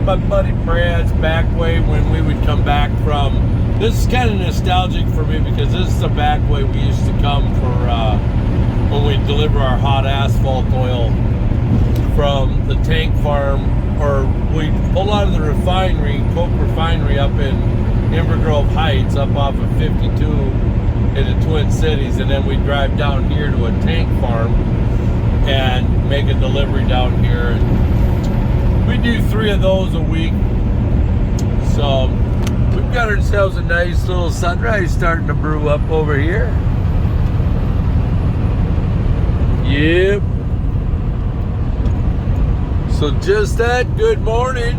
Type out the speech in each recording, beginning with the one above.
my buddy Brad's back way when we would come back from. This is kind of nostalgic for me because this is the back way we used to come for when we deliver our hot asphalt oil from the tank farm, or we pull out of the refinery, Coke Refinery up in Inver Grove Heights, up off of 52 in the Twin Cities, and then we drive down here to a tank farm and make a delivery down here. And we do 3 of those a week. So we've got ourselves a nice little sunrise starting to brew up over here. Yep. So just that, good morning.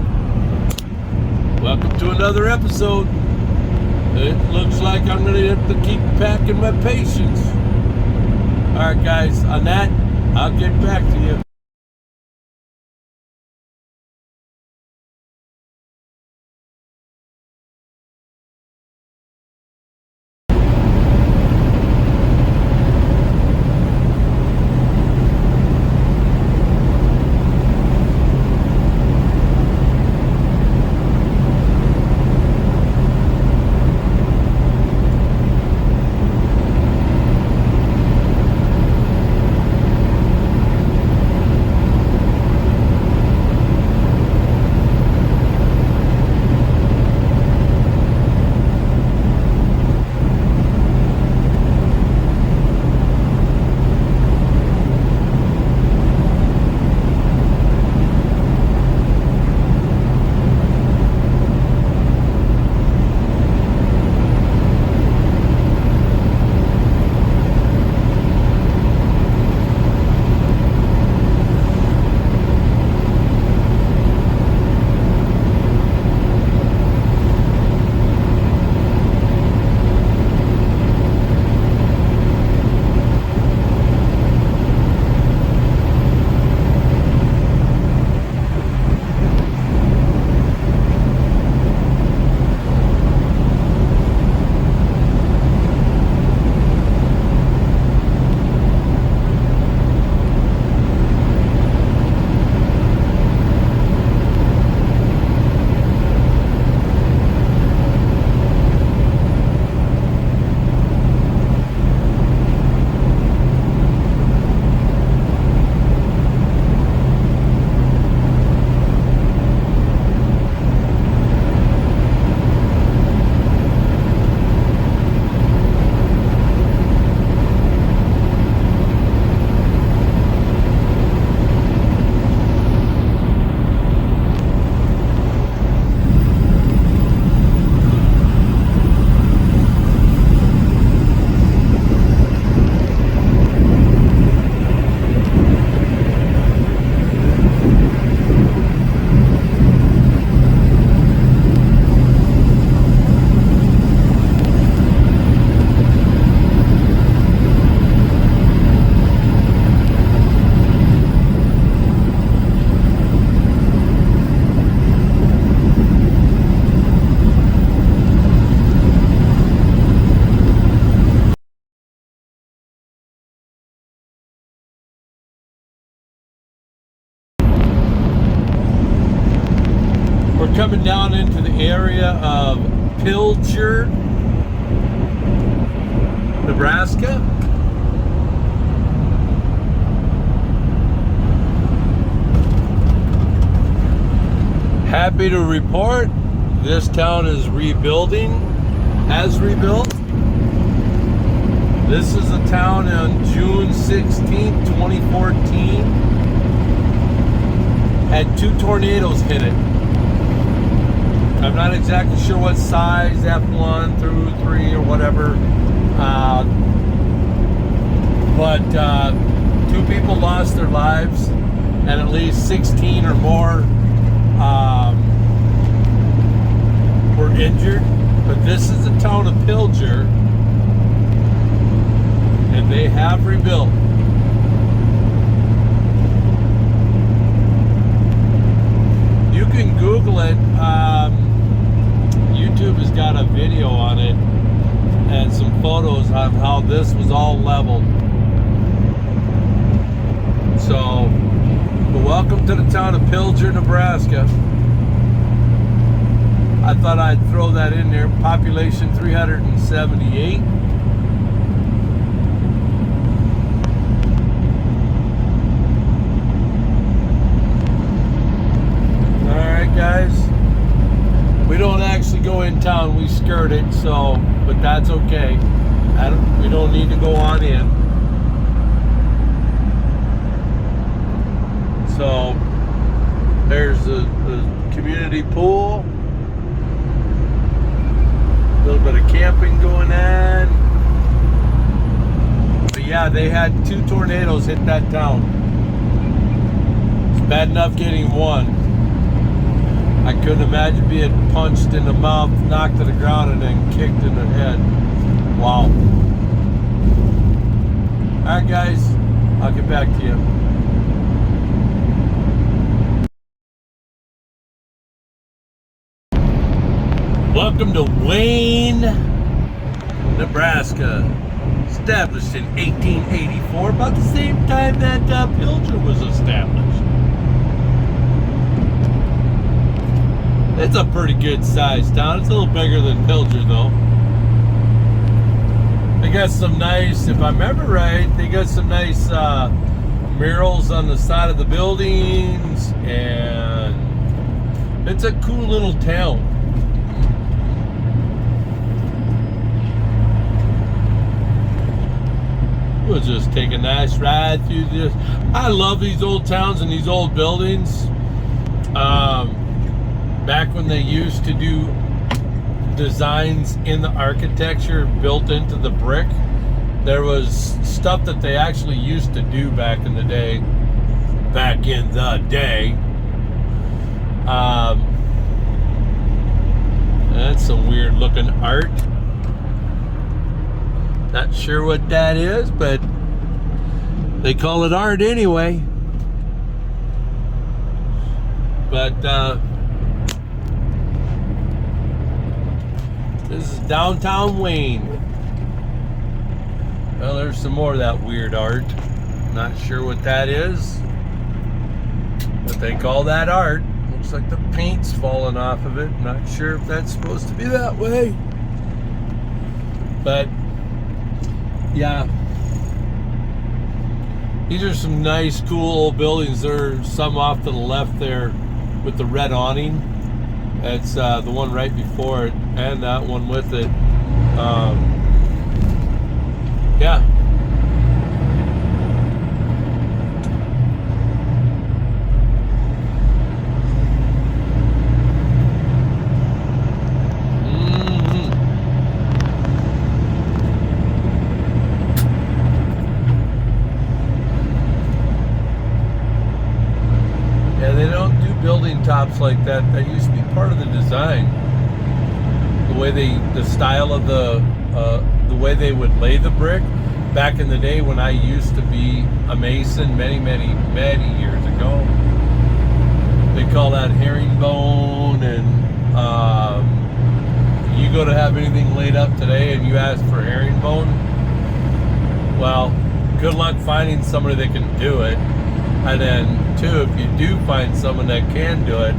Welcome to another episode. It looks like I'm going to have to keep packing my patience. Alright guys, on that, I'll get back to you. Coming down into the area of Pilger, Nebraska. Happy to report this town is rebuilding, has rebuilt. This is a town on June 16th, 2014. Had 2 tornadoes hit it. I'm not exactly sure what size, F1 through 3 or whatever, but 2 people lost their lives and at least 16 or more were injured. But this is the town of Pilger, and they have rebuilt. You can Google it. YouTube has got a video on it and some photos on how this was all leveled. So, welcome to the town of Pilger, Nebraska. I thought I'd throw that in there. Population 378. Alright guys, we don't actually go in town, we skirt it, so, but that's okay. We don't need to go on in. So there's the community pool, a little bit of camping going on. But yeah, they had 2 tornadoes hit that town. It's bad enough getting one. I couldn't imagine being punched in the mouth, knocked to the ground, and then kicked in the head. Wow. Alright guys, I'll get back to you. Welcome to Wayne, Nebraska. Established in 1884, about the same time that Pilger was established. It's a pretty good sized town. It's a little bigger than Pilger though. They got some nice, if I remember right, they got some nice murals on the side of the buildings, and it's a cool little town. We'll just take a nice ride through this. I love these old towns and these old buildings. Back when they used to do designs in the architecture built into the brick, there was stuff that they actually used to do back in the day. That's some weird looking art. Not sure what that is, but they call it art anyway. But this is downtown Wayne. Well, there's some more of that weird art. Not sure what that is, but they call that art. Looks like the paint's falling off of it. Not sure if that's supposed to be that way. But yeah, these are some nice, cool old buildings. There's some off to the left there with the red awning. It's the one right before it, and that one with it. Yeah. Tops like that used to be part of the design. The way the style of the way they would lay the brick back in the day when I used to be a mason many years ago. They call that herringbone, and you go to have anything laid up today and you ask for herringbone, well, good luck finding somebody that can do it. And then, two, if you do find someone that can do it,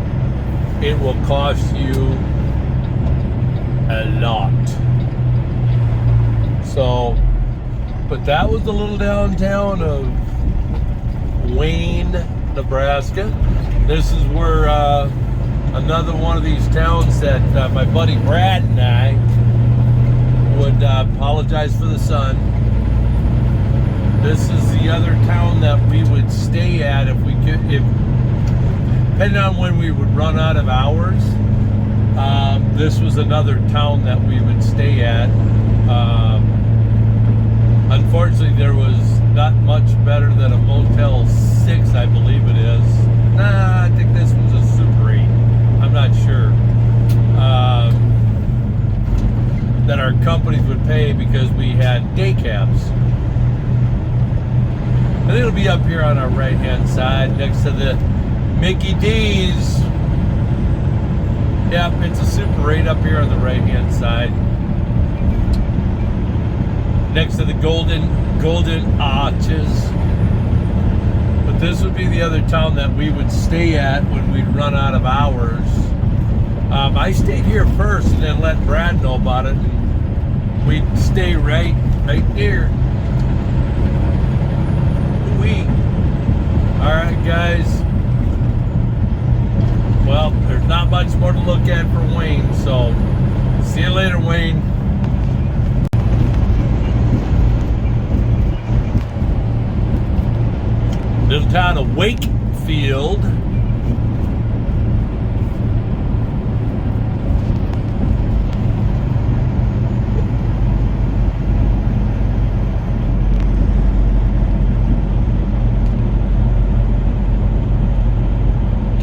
it will cost you a lot. So, but that was the little downtown of Wayne, Nebraska. This is where another one of these towns that my buddy Brad and I would apologize for the sun. This is the other town that we would stay at if we could, depending on when we would run out of hours. This was another town that we would stay at. Unfortunately, there was not much better than a Motel 6, I believe it is. Nah, I think this was a Super 8. I'm not sure. That our companies would pay because we had day cabs. And it'll be up here on our right hand side next to the Mickey D's. Yep, it's a Super 8 up here on the right hand side. Next to the golden arches. But this would be the other town that we would stay at when we'd run out of hours. I stayed here first and then let Brad know about it. We'd stay right there. Alright guys. Well, there's not much more to look at for Wayne, so see you later, Wayne. Little town of Wakefield.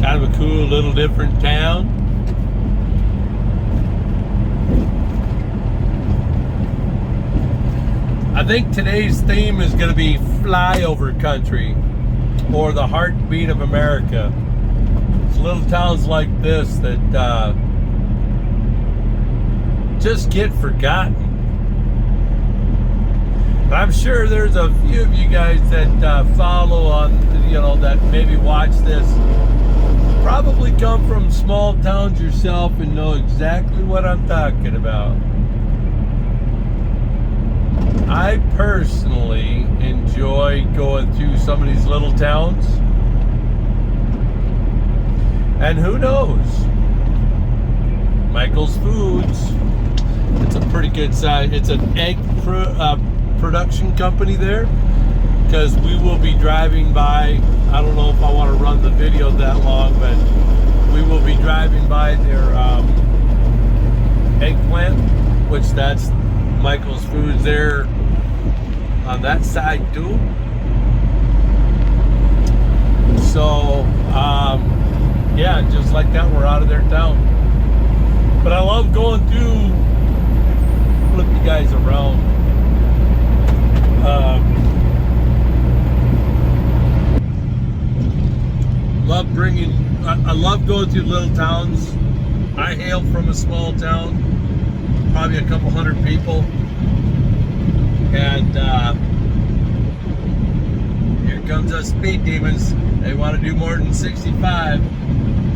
Kind of a cool little different town. I think today's theme is going to be flyover country, or the heartbeat of America. It's little towns like this that just get forgotten. I'm sure there's a few of you guys that follow on, that maybe watch this, probably come from small towns yourself and know exactly what I'm talking about. I personally enjoy going through some of these little towns, and who knows, Michael's Foods, it's a pretty good size, it's an egg production company there, because we will be driving by. I don't know if I want to run the video that long, but we will be driving by their eggplant, which that's Michael's Foods there on that side too. So yeah, just like that, we're out of their town. But I love going through, flip you guys around. I love going through little towns. I hail from a small town, probably a couple hundred people, and here comes us speed demons. They want to do more than 65.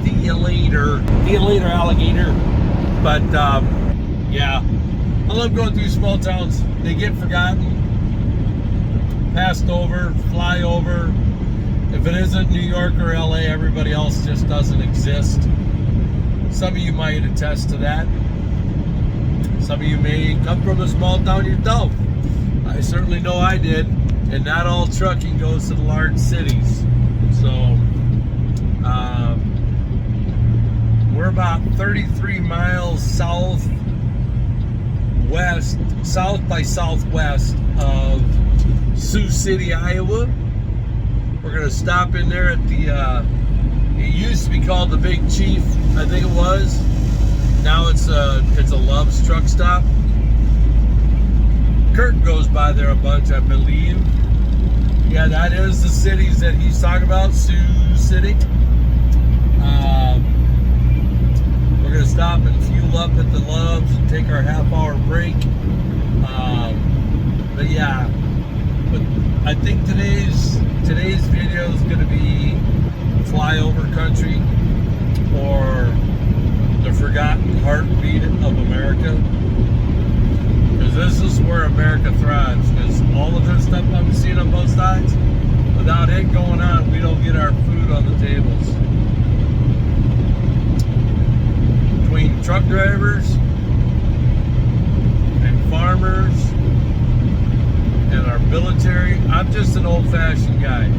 See you later, alligator. But yeah, I love going through small towns. They get forgotten, passed over, fly over. If it isn't New York or LA, everybody else just doesn't exist. Some of you might attest to that. Some of you may come from a small town yourself. I certainly know I did. And not all trucking goes to the large cities. So we're about 33 miles south by southwest of Sioux City, Iowa. We're gonna stop in there at the it used to be called the Big Chief, I think it was. Now it's a Love's truck stop. Kurt goes by there a bunch, I believe. Yeah, that is the cities that he's talking about, Sioux City. We're gonna stop and fuel up at the Love's and take our half-hour break. But yeah, but I think today's video is going to be flyover country, or the forgotten heartbeat of America, because this is where America thrives. Because all of this stuff I'm seeing on both sides, without it going on, we don't get our food on the tables. Between truck drivers and farmers and our military, I'm just an old-fashioned guy.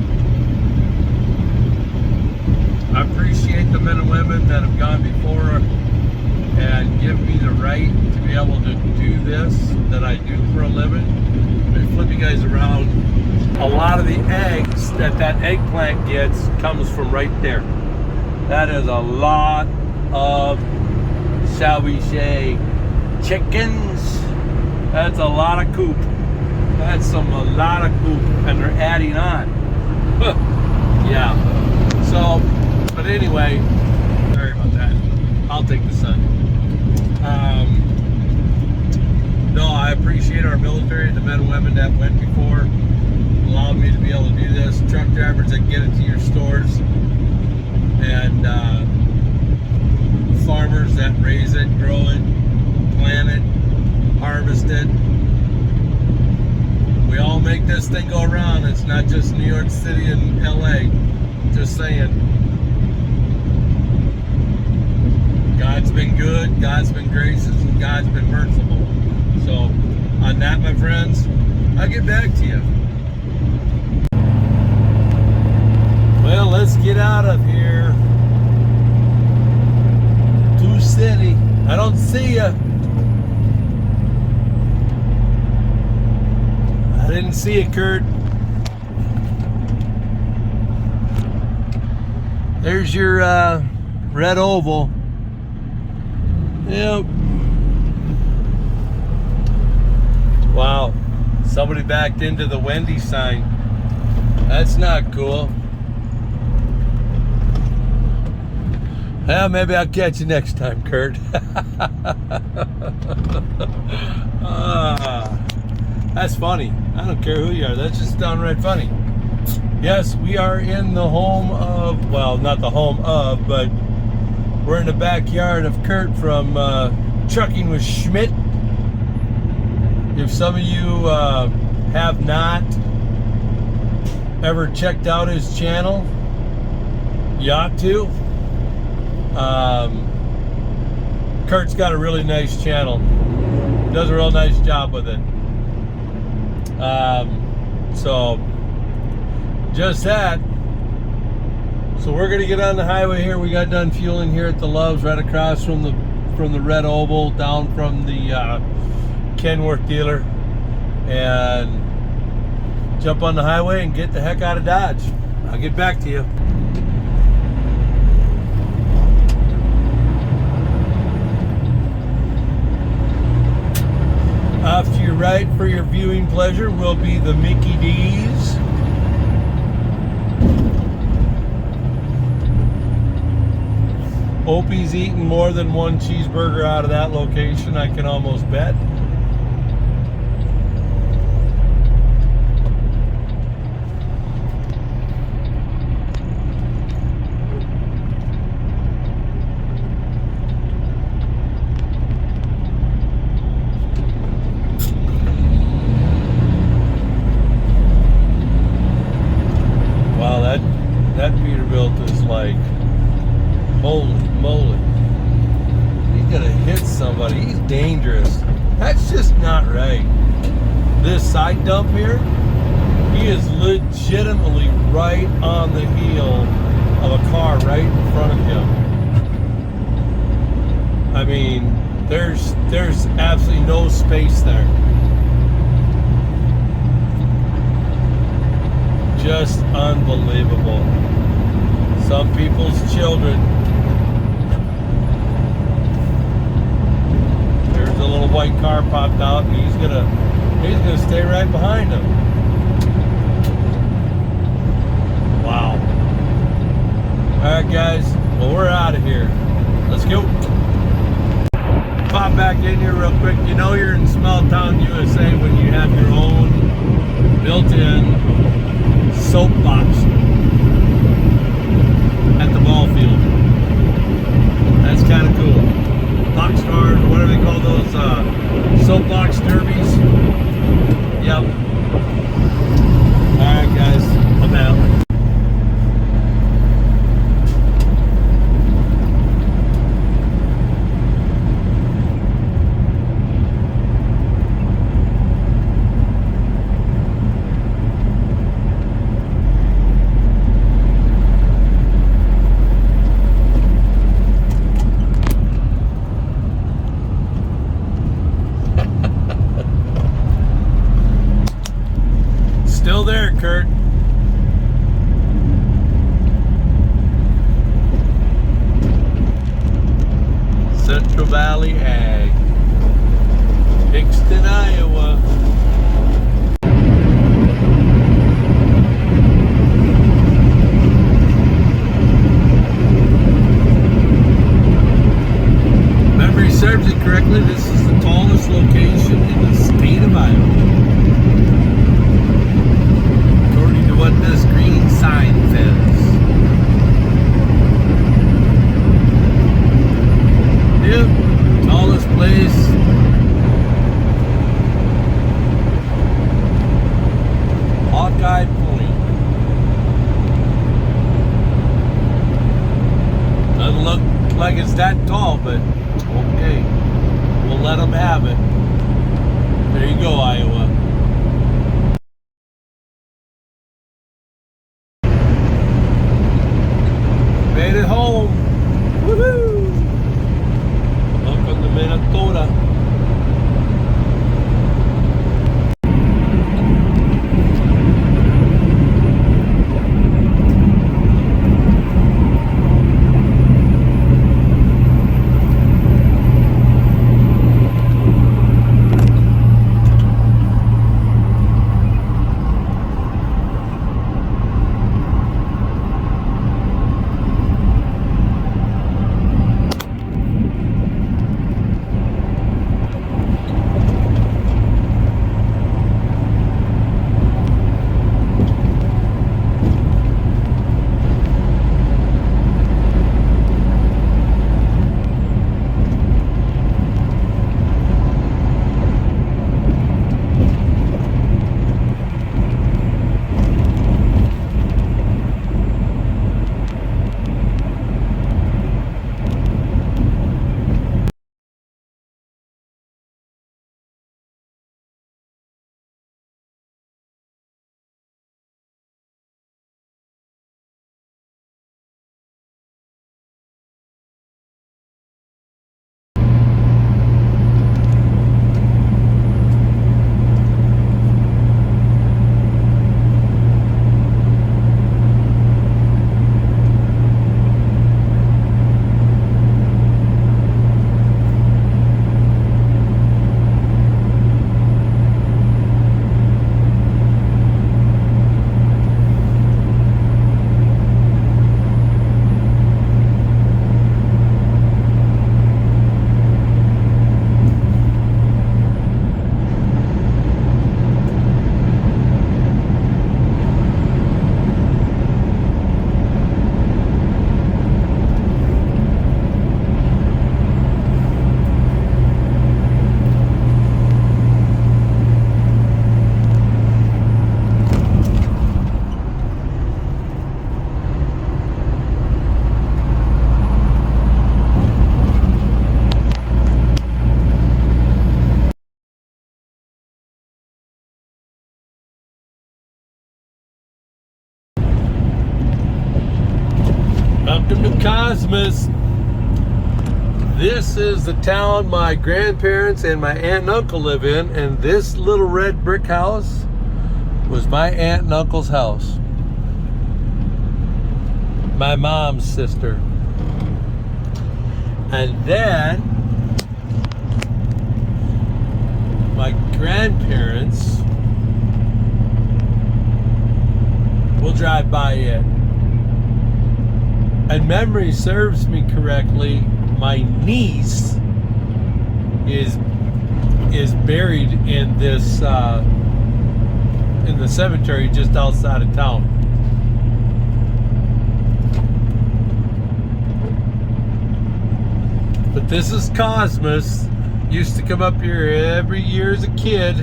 I appreciate the men and women that have gone before and give me the right to be able to do this that I do for a living. Let me flip you guys around. A lot of the eggs that eggplant gets comes from right there. That is a lot of, shall we say, chickens. That's a lot of coop. That's a lot of coop, and they're adding on. Yeah. So, but anyway, sorry about that. I'll take the sun. No, I appreciate our military, the men and women that went before, allowed me to be able to do this. Truck drivers that get it to your stores, and farmers that We all make this thing go around. It's not just New York City and LA. Just saying. God's been good, God's been gracious, and God's been merciful. So, on that, my friends, I'll get back to you. Well, let's get out of here. To city. I don't see ya. I didn't see it, Kurt. There's your red oval. Yep. Wow. Somebody backed into the Wendy's sign. That's not cool. Well, maybe I'll catch you next time, Kurt. That's funny. I don't care who you are. That's just downright funny. Yes, we are in the home of, well, not the home of, but we're in the backyard of Kurt from Trucking with Schmidt. If some of you have not ever checked out his channel, you ought to. Kurt's got a really nice channel. He does a real nice job with it. So just that. So we're gonna get on the highway here. We got done fueling here at the Loves, right across from the red oval, down from the Kenworth dealer, and jump on the highway and get the heck out of Dodge. I'll get back to you. Off to your right for your viewing pleasure will be the Mickey D's. Opie's eating more than one cheeseburger out of that location, I can almost bet. Wow, that Peterbilt is like, holy moly. He's gonna hit somebody. He's dangerous. That's just not right. This side dump here, he is legitimately right on the heel of a car right in front of him. I mean, there's absolutely no space there. Just unbelievable. Some people's children. There's a little white car popped out, and he's gonna stay right behind him. Wow. All right, guys. Well, we're out of here. Let's go. Pop back in here real quick. You know you're in small town USA when you have your own built-in soapbox at the ball field. That's kind of cool. Box cars, or whatever they call those, soapbox derbies. Yep. Alright guys, I'm out. Still there, Kurt. Central Valley Ag, Hickston, Iowa. If memory serves it correctly, this is the tallest location in the state of Iowa. What this green sign says. Yep, tallest place High Point. Doesn't look like it's that tall, but okay. We'll let them have it. There you go, Iowa. Made it home. Woohoo! Welcome to Minnesota. Welcome to Cosmos. This is the town my grandparents and my aunt and uncle live in, and this little red brick house was my aunt and uncle's house. My mom's sister. And then my grandparents, we'll drive by it. And memory serves me correctly, my niece is buried in this in the cemetery just outside of town. But this is Cosmos. Used to come up here every year as a kid,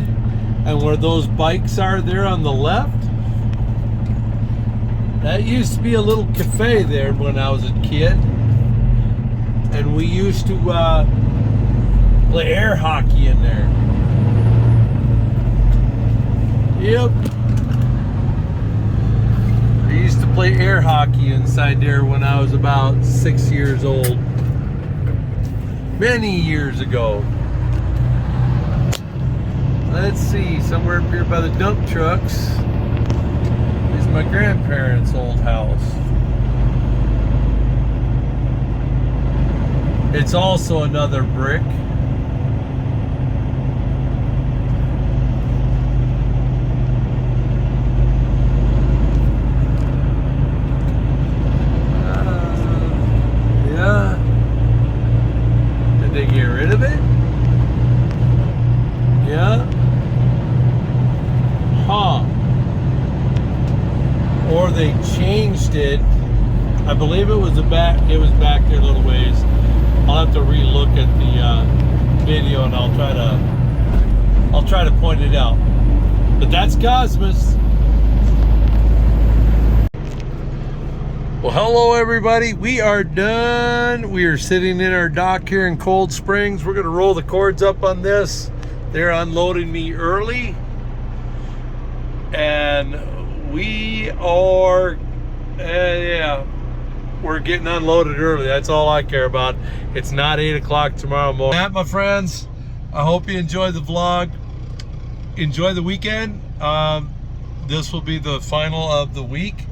and where those bikes are there on the left, that used to be a little cafe there when I was a kid, and we used to play air hockey in there. Yep. I used to play air hockey inside there when I was about 6 years old. Many years ago. Let's see, somewhere up here by the dump trucks is my grandparents' old house. It's also another brick. Yeah. Did they get rid of it? Yeah. Huh. Or they changed it. I believe it was back there a little ways. I'll have to re-look at the video, and I'll try to point it out. But that's Cosmos. Well, hello everybody. We are done. We are sitting in our dock here in Cold Springs. We're gonna roll the cords up on this. They're unloading me early, and we are, yeah, we're getting unloaded early. That's all I care about. It's not 8 o'clock tomorrow morning. That, my friends, I hope you enjoyed the vlog. Enjoy the weekend. This will be the final of the week.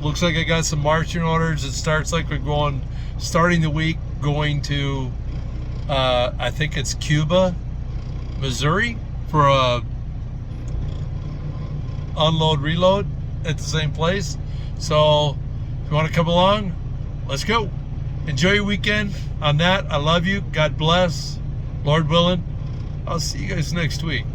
Looks like I got some marching orders. It starts like we're starting the week going to, I think it's Cuba, Missouri, for a unload reload at the same place. So if you want to come along, let's go. Enjoy your weekend. On that, I love you. God bless. Lord willing, I'll see you guys next week.